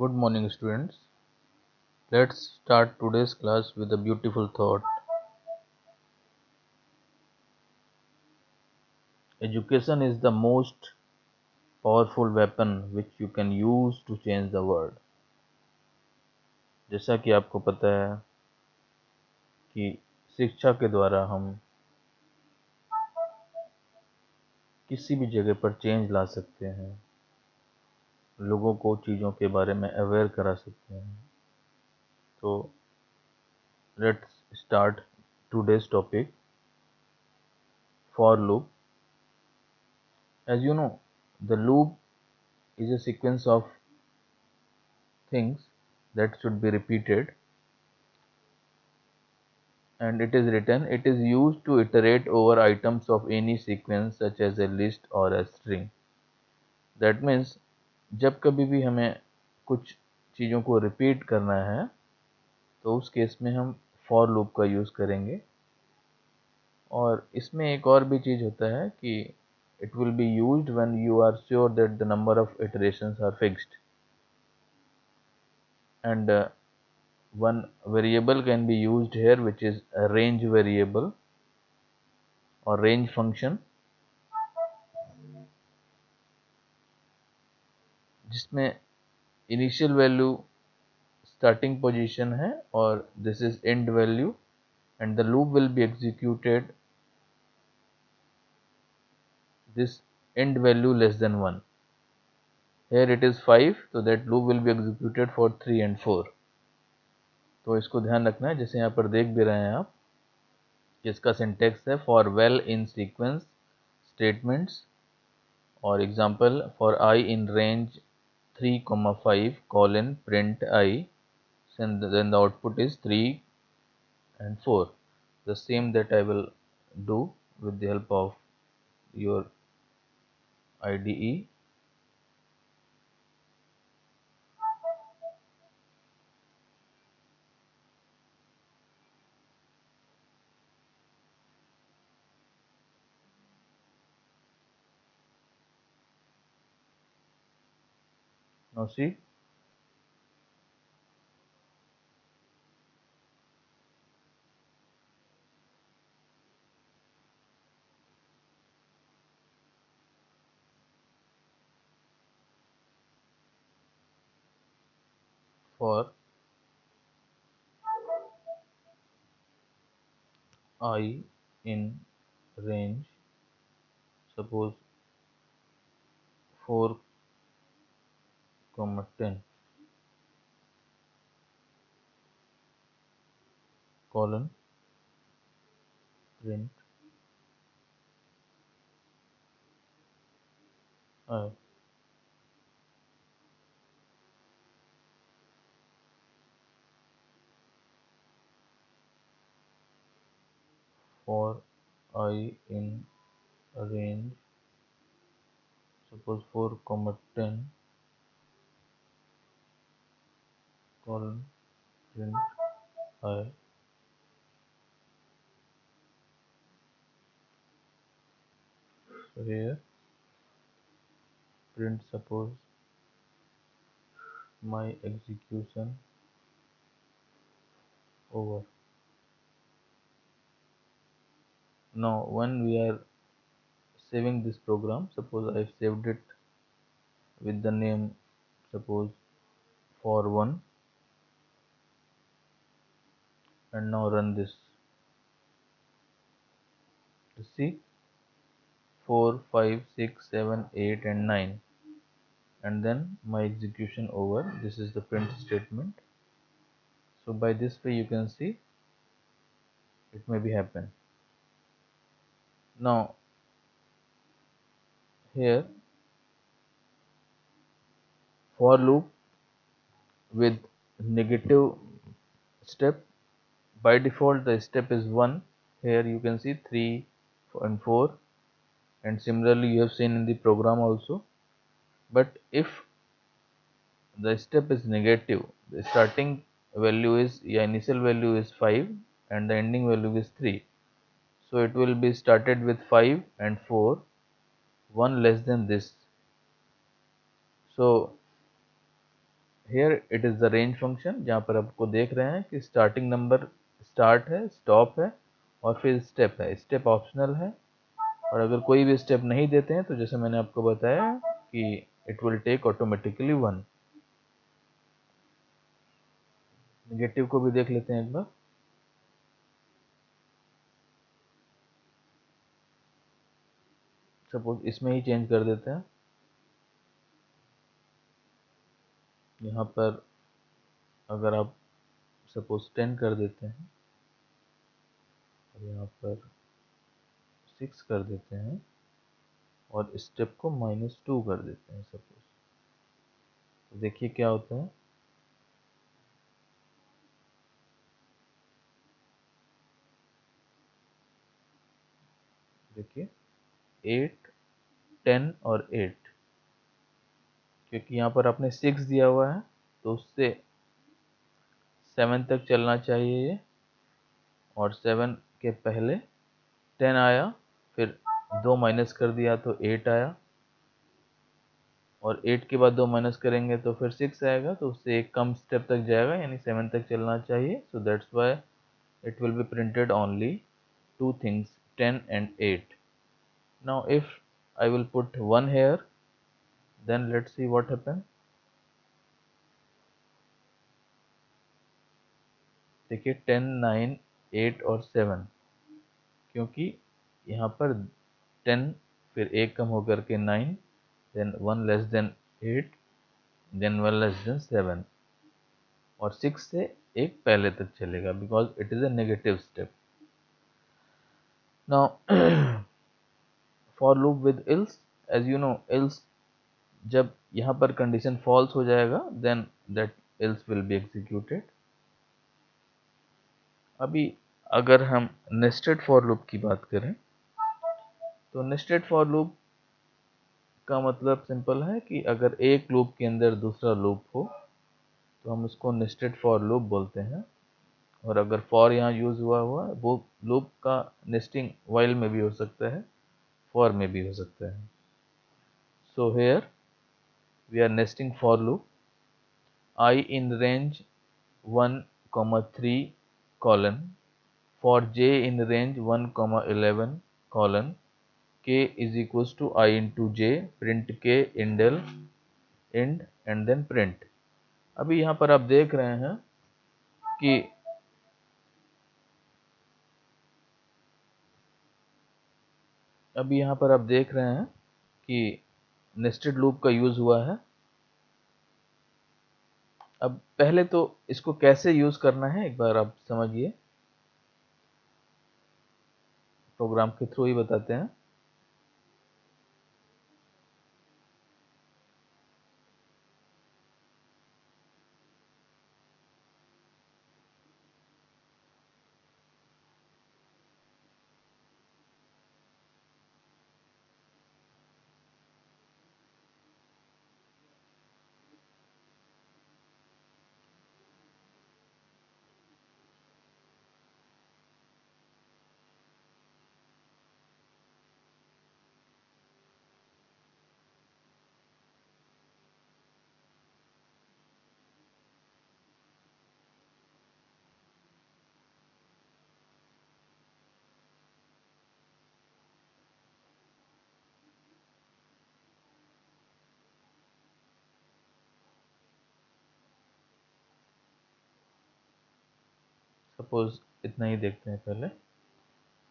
Good morning, students. Let's start today's class with a beautiful thought. Education is the most powerful weapon which you can use to change the world. जैसा कि आपको पता है कि शिक्षा के द्वारा हम किसी भी जगह पर चेंज ला सकते हैं, लोगों को चीज़ों के बारे में अवेयर करा सकते हैं. तो let's start today's topic, for loop. As you know, the loop is a sequence of things that should be repeated, and it is written, it is used to iterate over items of any sequence such as a list or a string. That means जब कभी भी हमें कुछ चीज़ों को repeat करना है तो उस केस में हम फॉर लूप का यूज़ करेंगे. और इसमें एक और भी चीज़ होता है कि it will be used when you are sure that the number of iterations are fixed, and one variable can be used here which is a range variable or range function, जिसमें इनिशियल वैल्यू starting position है और this is end value, and the loop will be executed this end value less than 1. Here it is 5, so that loop will be executed for 3 and 4. तो इसको ध्यान रखना है. जैसे यहाँ पर देख भी रहे हैं आप कि इसका सिंटेक्स है for val in sequence statements, और example for I in range 3, 5 print I, and then the output is 3 and 4. The same that I will do with the help of your IDE. Now see, for I in range, suppose 4, 10, colon print I. For I in range, suppose 4, 10, colon print I. So here print, suppose my execution over. Now when we are saving this program, suppose I've saved it with the name, suppose for 1, and now run this. You see 4, 5, 6, 7, 8 and 9, and then my execution over. This is the print statement. So by this way you can see it may be happen. Now here for loop with negative step, by default the step is 1. Here you can see 3 and 4, and similarly you have seen in the program also. But if the step is negative, the starting value is, initial value is 5 and the ending value is 3, so it will be started with 5 and 4, 1 less than this. So here it is the range function, जहाँ पर आपको देख रहे हैं कि starting number start है, stop है और फिर स्टेप है। स्टेप ऑप्शनल है, और अगर कोई भी स्टेप नहीं देते हैं तो जैसे मैंने आपको बताया कि it will take automatically 1। Negative को भी देख लेते हैं एक बार। सपोज इसमें ही चेंज कर देते हैं। यहाँ पर अगर आप सपोज 10 कर देते हैं और यहाँ पर 6 कर देते हैं और स्टेप को -2 कर देते हैं सपोज, तो देखिए क्या होता है। देखिए 8, 10 और 8, क्योंकि यहाँ पर आपने 6 दिया हुआ है तो उससे 7 तक चलना चाहिए ये, और 7 के पहले 10 आया, फिर 2 माइनस कर दिया तो 8 आया, और 8 के बाद 2 माइनस करेंगे तो फिर 6 आएगा, तो उससे एक कम स्टेप तक जाएगा, यानी 7 तक चलना चाहिए। So that's why it will be printed only two things, 10 and 8. Now if I will put 1 here, then let's see what happens. देखिए 10, 9, 8 और 7, क्योंकि यहाँ पर 10 फिर एक कम होकर के 9, then 1 less than 8, then 1 less than 7, और 6 से एक पहले तक चलेगा because it is a negative step. Now for loop with else, as you know, else जब यहाँ पर कंडीशन फॉल्स हो जाएगा then that else will be executed. अभी अगर हम नेस्टेड फॉर लूप की बात करें तो नेस्टेड फॉर लूप का मतलब सिंपल है कि अगर एक लूप के अंदर दूसरा लूप हो तो हम उसको नेस्टेड फॉर लूप बोलते हैं। और अगर फॉर यहाँ यूज हुआ वो लूप का नेस्टिंग वाइल में भी हो सकता है, फॉर में भी हो सकता है। So here we are nesting for loop I in range 1, 3 colon, for j in range 1, 11 colon, k is equals to I into j, print k, indel, end and then print. अभी यहाँ पर आप देख रहे हैं कि नेस्टेड लूप का use हुआ है। अब पहले तो इसको कैसे यूज करना है एक बार आप समझिए, प्रोग्राम के थ्रू ही बताते हैं। सपोज इतना ही देखते हैं पहले।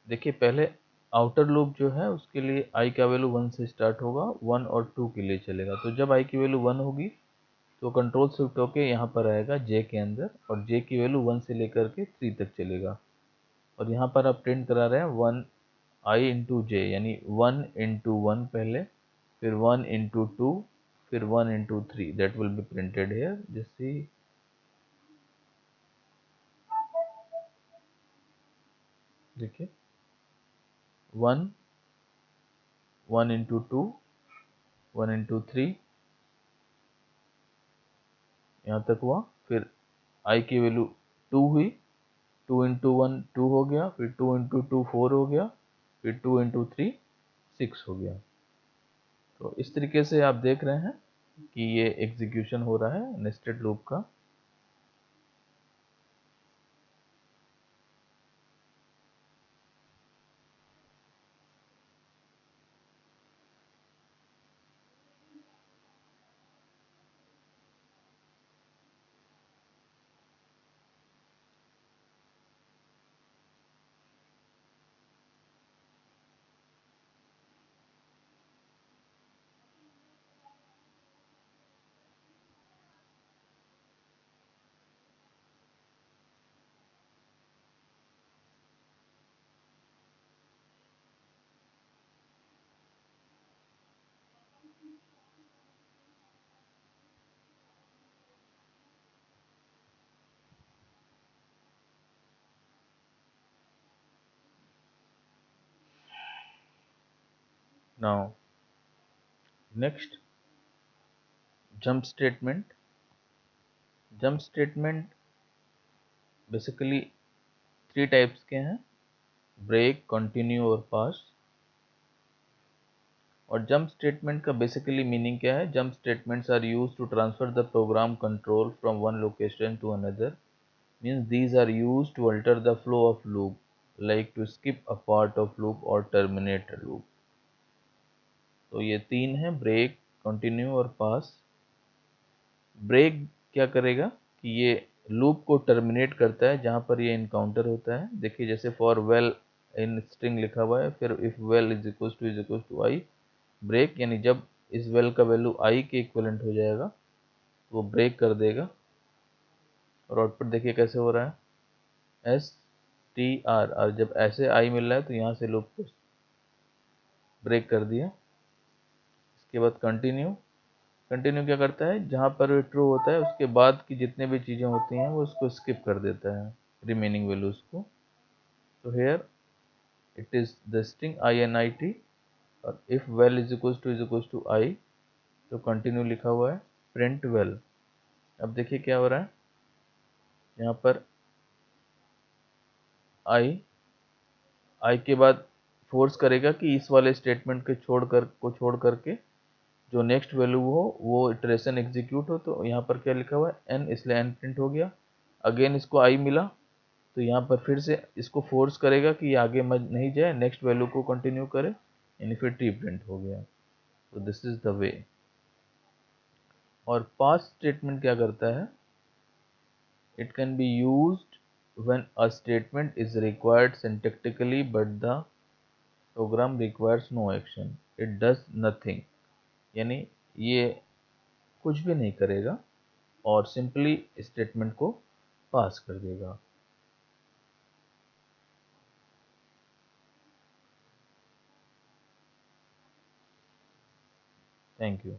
देखिए पहले आउटर लूप जो है उसके लिए i का वैल्यू 1 से स्टार्ट होगा, 1 और 2 के लिए चलेगा। तो जब i की वैल्यू 1 होगी तो कंट्रोल शिफ्ट होके यहाँ पर आएगा j के अंदर, और j की वैल्यू 1 से लेकर के 3 तक चलेगा। और यहाँ पर आप प्रिंट करा रहे हैं 1 i इंटू जे, यानी 1 इंटू 1 पहले, फिर 1 इंटू 2, फिर 1 into 3, that will be printed here. जैसे देखिए 1, 1 इंटू 2, 1 इंटू 3 यहाँ तक हुआ, फिर i की वैल्यू 2 हुई, 2 इंटू 1 2 हो गया, फिर 2 इंटू 2 4 हो गया, फिर 2 इंटू 3 6 हो गया। तो इस तरीके से आप देख रहे हैं कि ये एग्जीक्यूशन हो रहा है नेस्टेड लूप का। Now next jump statement. Jump statement basically three types के हैं, ब्रेक, कंटिन्यू और पास। और जंप स्टेटमेंट का बेसिकली मीनिंग क्या है? Jump statements are used to transfer the program control from one location to another. Means these are used to alter the flow of loop, like to skip a part of loop और terminate a loop. तो ये तीन है, break, continue और पास। Break क्या करेगा कि ये लूप को टर्मिनेट करता है जहाँ पर ये इनकाउंटर होता है। देखिए जैसे फॉर वेल इन स्ट्रिंग लिखा हुआ है, फिर if val is equal to I, break यानी जब इस वेल का वैल्यू आई के इक्वलेंट हो जाएगा तो वो ब्रेक कर देगा। और आउटपुट देखिए कैसे हो रहा है, एस टी आर। और जब ऐसे आई मिल रहा है तो यहाँ से लूप को ब्रेक कर दिया। इसके बाद कंटिन्यू। कंटिन्यू क्या करता है, जहाँ पर भी ट्रू होता है उसके बाद की जितने भी चीज़ें होती हैं वो उसको स्किप कर देता है, रिमेनिंग वैल्यूज को। तो here it is the string I N I T, और if val is equal to I, तो कंटिन्यू लिखा हुआ है प्रिंट वेल। अब देखिए क्या हो रहा है, यहाँ पर आई आई के बाद फोर्स करेगा कि इस वाले स्टेटमेंट के छोड़ करके जो नेक्स्ट वैल्यू हो वो इटरेशन एग्जीक्यूट हो। तो यहाँ पर क्या लिखा हुआ है, एन, इसलिए एन प्रिंट हो गया। अगेन इसको आई मिला तो यहाँ पर फिर से इसको फोर्स करेगा कि ये आगे मत नहीं जाए, नेक्स्ट वैल्यू को कंटिन्यू करे, यानी फिर टी प्रिंट हो गया। तो दिस इज द वे। और पास स्टेटमेंट क्या करता है, it can be used when a statement is required syntactically but the program requires no action, it does nothing. यानी ये कुछ भी नहीं करेगा और सिंपली स्टेटमेंट को पास कर देगा। Thank you.